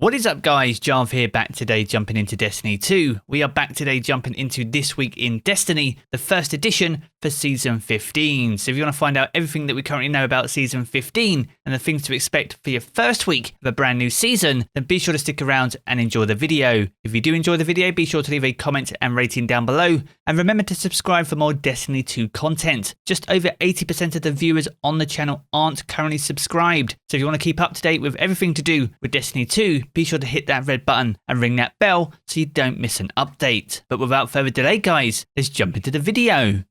What is up guys, Jarv here, back today jumping into Destiny 2. We are back today jumping into This Week in Destiny, the first edition for Season 15. So if you want to find out everything that we currently know about Season 15 and the things to expect for your first week of a brand new season, then be sure to stick around and enjoy the video. If you do enjoy the video, be sure to leave a comment and rating down below. And remember to subscribe for more Destiny 2 content. Just over 80% of the viewers on the channel aren't currently subscribed. So if you want to keep up to date with everything to do with Destiny 2, be sure to hit that red button and ring that bell so you don't miss an update. But without further delay guys, let's jump into the video.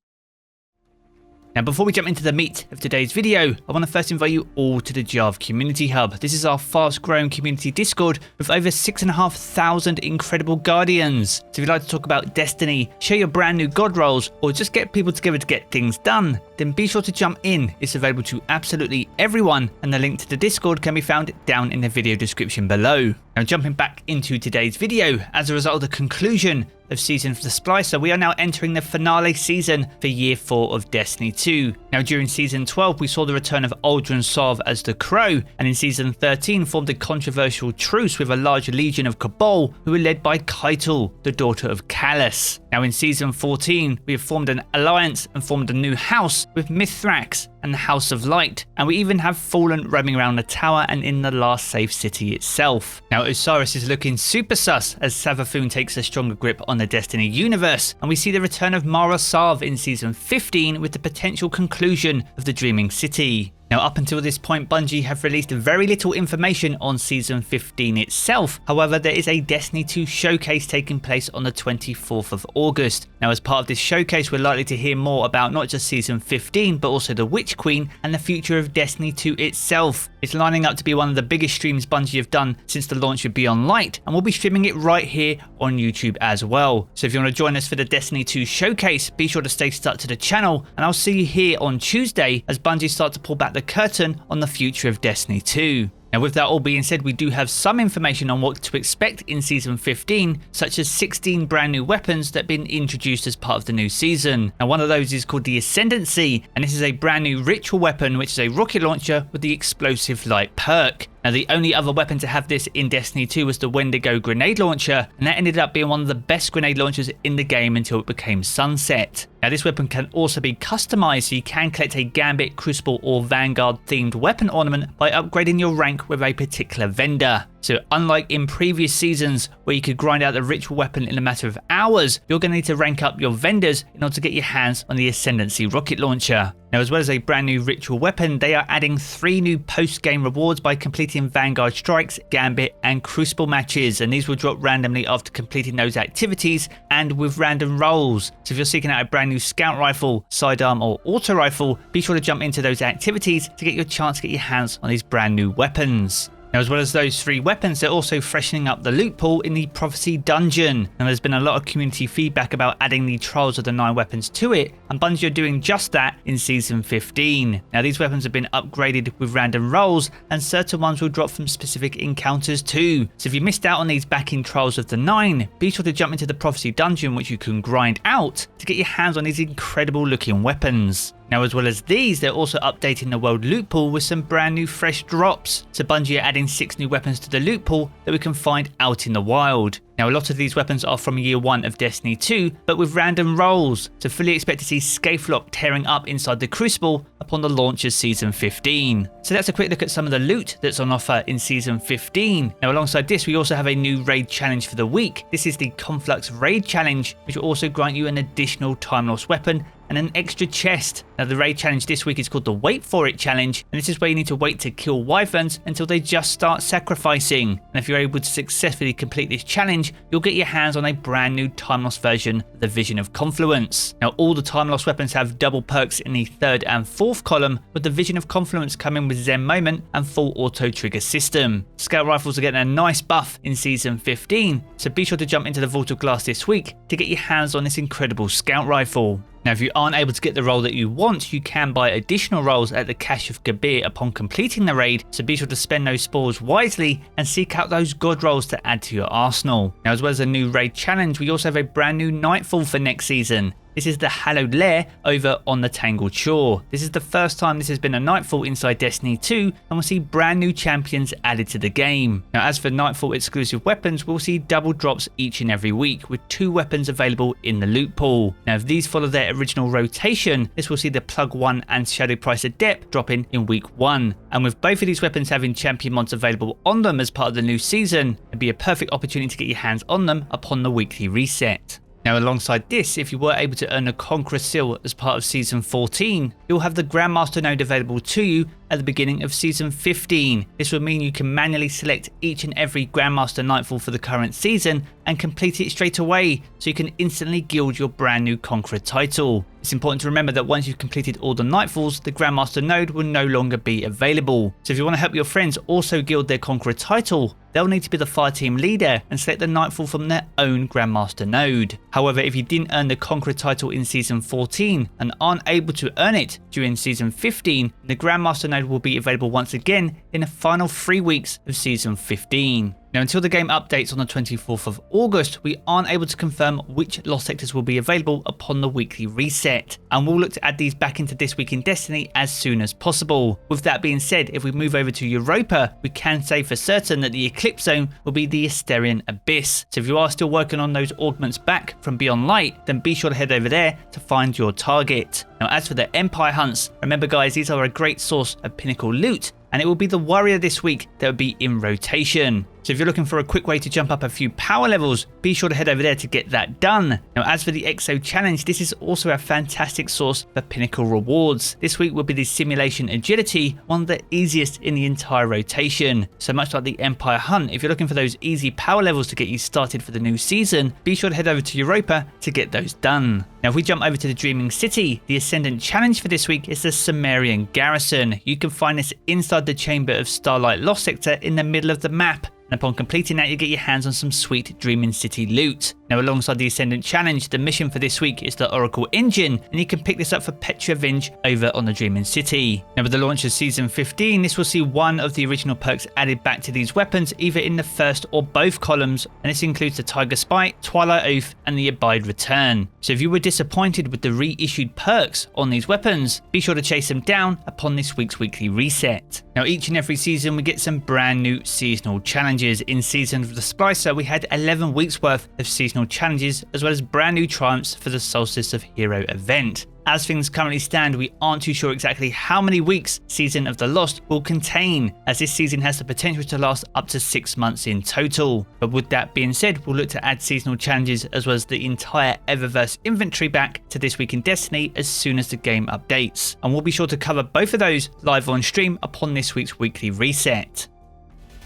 Now before we jump into the meat of today's video, I want to first invite you all to the Jarv Community Hub. This is our fast growing community Discord with over 6,500 incredible guardians. So if you'd like to talk about Destiny, share your brand new god roles, or just get people together to get things done, then be sure to jump in. It's available to absolutely everyone, and the link to the Discord can be found down in the video description below. Now jumping back into today's video, as a result of the conclusion of Season for the Splicer, we are now entering the finale season for Year 4 of Destiny 2. Now during Season 12 we saw the return of Uldren Sov as the Crow, and in Season 13 formed a controversial truce with a large legion of Cabal who were led by Keitel, the daughter of Callus. Now in Season 14 we have formed an alliance and formed a new house with Mithrax and the House of Light, and we even have Fallen roaming around the tower and in the last safe city itself. Now Osiris is looking super sus as Savathun takes a stronger grip on the Destiny universe, and we see the return of Mara Sov in Season 15 with the potential conclusion of the Dreaming City. Now up until this point, Bungie have released very little information on Season 15 itself. However, there is a Destiny 2 showcase taking place on the 24th of August. Now as part of this showcase, we're likely to hear more about not just Season 15, but also the Witch Queen and the future of Destiny 2 itself. It's lining up to be one of the biggest streams Bungie have done since the launch of Beyond Light, and we'll be streaming it right here on YouTube as well. So if you want to join us for the Destiny 2 showcase, be sure to stay stuck to the channel, and I'll see you here on Tuesday as Bungie start to pull back the curtain on the future of Destiny 2. Now with that all being said, we do have some information on what to expect in Season 15, such as 16 brand new weapons that have been introduced as part of the new season. Now one of those is called the Ascendancy, and this is a brand new ritual weapon which is a rocket launcher with the explosive light perk. Now the only other weapon to have this in Destiny 2 was the Wendigo grenade launcher, and that ended up being one of the best grenade launchers in the game until it became sunset. Now this weapon can also be customized, so you can collect a Gambit, Crucible or Vanguard themed weapon ornament by upgrading your rank with a particular vendor. So unlike in previous seasons where you could grind out the ritual weapon in a matter of hours, you're going to need to rank up your vendors in order to get your hands on the Ascendancy rocket launcher. Now as well as a brand new ritual weapon, they are adding 3 new post-game rewards by completing Vanguard strikes, Gambit and Crucible matches, and these will drop randomly after completing those activities and with random rolls. So if you're seeking out a brand new scout rifle, sidearm or auto rifle, be sure to jump into those activities to get your chance to get your hands on these brand new weapons. Now as well as those 3 weapons, they're also freshening up the loot pool in the Prophecy Dungeon, and there's been a lot of community feedback about adding the Trials of the 9 weapons to it, and Bungie are doing just that in Season 15. Now these weapons have been upgraded with random rolls, and certain ones will drop from specific encounters too. So if you missed out on these back in Trials of the 9, be sure to jump into the Prophecy Dungeon, which you can grind out to get your hands on these incredible looking weapons. Now as well as these, they're also updating the world loot pool with some brand new fresh drops. So Bungie are adding 6 new weapons to the loot pool that we can find out in the wild. Now a lot of these weapons are from Year 1 of Destiny 2, but with random rolls, so fully expect to see Scathelop tearing up inside the Crucible upon the launch of Season 15. So that's a quick look at some of the loot that's on offer in Season 15. Now alongside this, we also have a new raid challenge for the week. This is the Conflux Raid Challenge, which will also grant you an additional Time Lost weapon and an extra chest. Now the raid challenge this week is called the Wait For It Challenge, and this is where you need to wait to kill wyverns until they just start sacrificing. And if you're able to successfully complete this challenge, you'll get your hands on a brand new Time Lost version of the Vision of Confluence. Now all the Time Lost weapons have double perks in the 3rd and 4th column, with the Vision of Confluence coming with Zen Moment and full auto trigger system. Scout rifles are getting a nice buff in Season 15, so be sure to jump into the Vault of Glass this week to get your hands on this incredible scout rifle. Now if you aren't able to get the role that you want, you can buy additional roles at the Cache of Gabir upon completing the raid, so be sure to spend those spores wisely and seek out those god roles to add to your arsenal. Now as well as a new raid challenge, we also have a brand new Nightfall for next season. This is the Hallowed Lair over on the Tangled Shore. This is the first time this has been a Nightfall inside Destiny 2, and we'll see brand new champions added to the game. Now, as for Nightfall exclusive weapons, we'll see double drops each and every week, with 2 weapons available in the loot pool. Now, if these follow their original rotation, this will see the Plug 1 and Shadow Price Adept dropping in week 1. And with both of these weapons having champion mods available on them as part of the new season, it'd be a perfect opportunity to get your hands on them upon the weekly reset. Now, alongside this, if you were able to earn a Conqueror Seal as part of Season 14, you'll have the Grandmaster node available to you at the beginning of Season 15. This will mean you can manually select each and every Grandmaster Nightfall for the current season and complete it straight away, so you can instantly guild your brand new Conqueror title. It's important to remember that once you've completed all the Nightfalls, the Grandmaster node will no longer be available. So if you want to help your friends also guild their Conqueror title, they'll need to be the fireteam leader and select the Nightfall from their own Grandmaster node. However, if you didn't earn the Conqueror title in Season 14 and aren't able to earn it during Season 15, the Grandmaster node will be available once again in the final 3 weeks of Season 15. Now, until the game updates on the 24th of August, we aren't able to confirm which lost sectors will be available upon the weekly reset, and we'll look to add these back into This Week in Destiny as soon as possible. With that being said, if we move over to Europa, we can say for certain that the Eclipse Zone will be the Asterian Abyss. So if you are still working on those augments back from Beyond Light, then be sure to head over there to find your target. Now, as for the Empire hunts, remember guys, these are a great source of pinnacle loot, and it will be the warrior this week that will be in rotation. So if you're looking for a quick way to jump up a few power levels, be sure to head over there to get that done. Now, as for the Exo Challenge, this is also a fantastic source for pinnacle rewards. This week will be the Simulation Agility, one of the easiest in the entire rotation. So much like the Empire Hunt, if you're looking for those easy power levels to get you started for the new season, be sure to head over to Europa to get those done. Now, if we jump over to the Dreaming City, the Ascendant Challenge for this week is the Sumerian Garrison. You can find this inside the Chamber of Starlight Lost Sector in the middle of the map. And upon completing that, you get your hands on some sweet Dreaming City loot. Now, alongside the Ascendant Challenge, the mission for this week is the Oracle Engine, and you can pick this up for Petrovenge over on the Dreaming City. Now, with the launch of Season 15, this will see one of the original perks added back to these weapons, either in the first or both columns, and this includes the Tiger Spite, Twilight Oath, and the Abide Return. So if you were disappointed with the reissued perks on these weapons, be sure to chase them down upon this week's weekly reset. Now, each and every season, we get some brand new seasonal challenges. In Season of the Splicer, we had 11 weeks worth of seasonal challenges, as well as brand new triumphs for the Solstice of Hero event. As things currently stand, we aren't too sure exactly how many weeks Season of the Lost will contain, as this season has the potential to last up to 6 months in total. But with that being said, we'll look to add seasonal challenges as well as the entire Eververse inventory back to This Week in Destiny as soon as the game updates. And we'll be sure to cover both of those live on stream upon this week's weekly reset.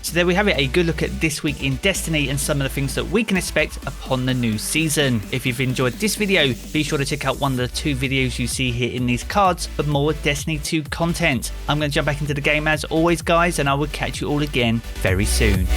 So there we have it, a good look at This Week in Destiny and some of the things that we can expect upon the new season. If you've enjoyed this video, be sure to check out one of the 2 videos you see here in these cards for more Destiny 2 content. I'm going to jump back into the game as always guys, and I will catch you all again very soon.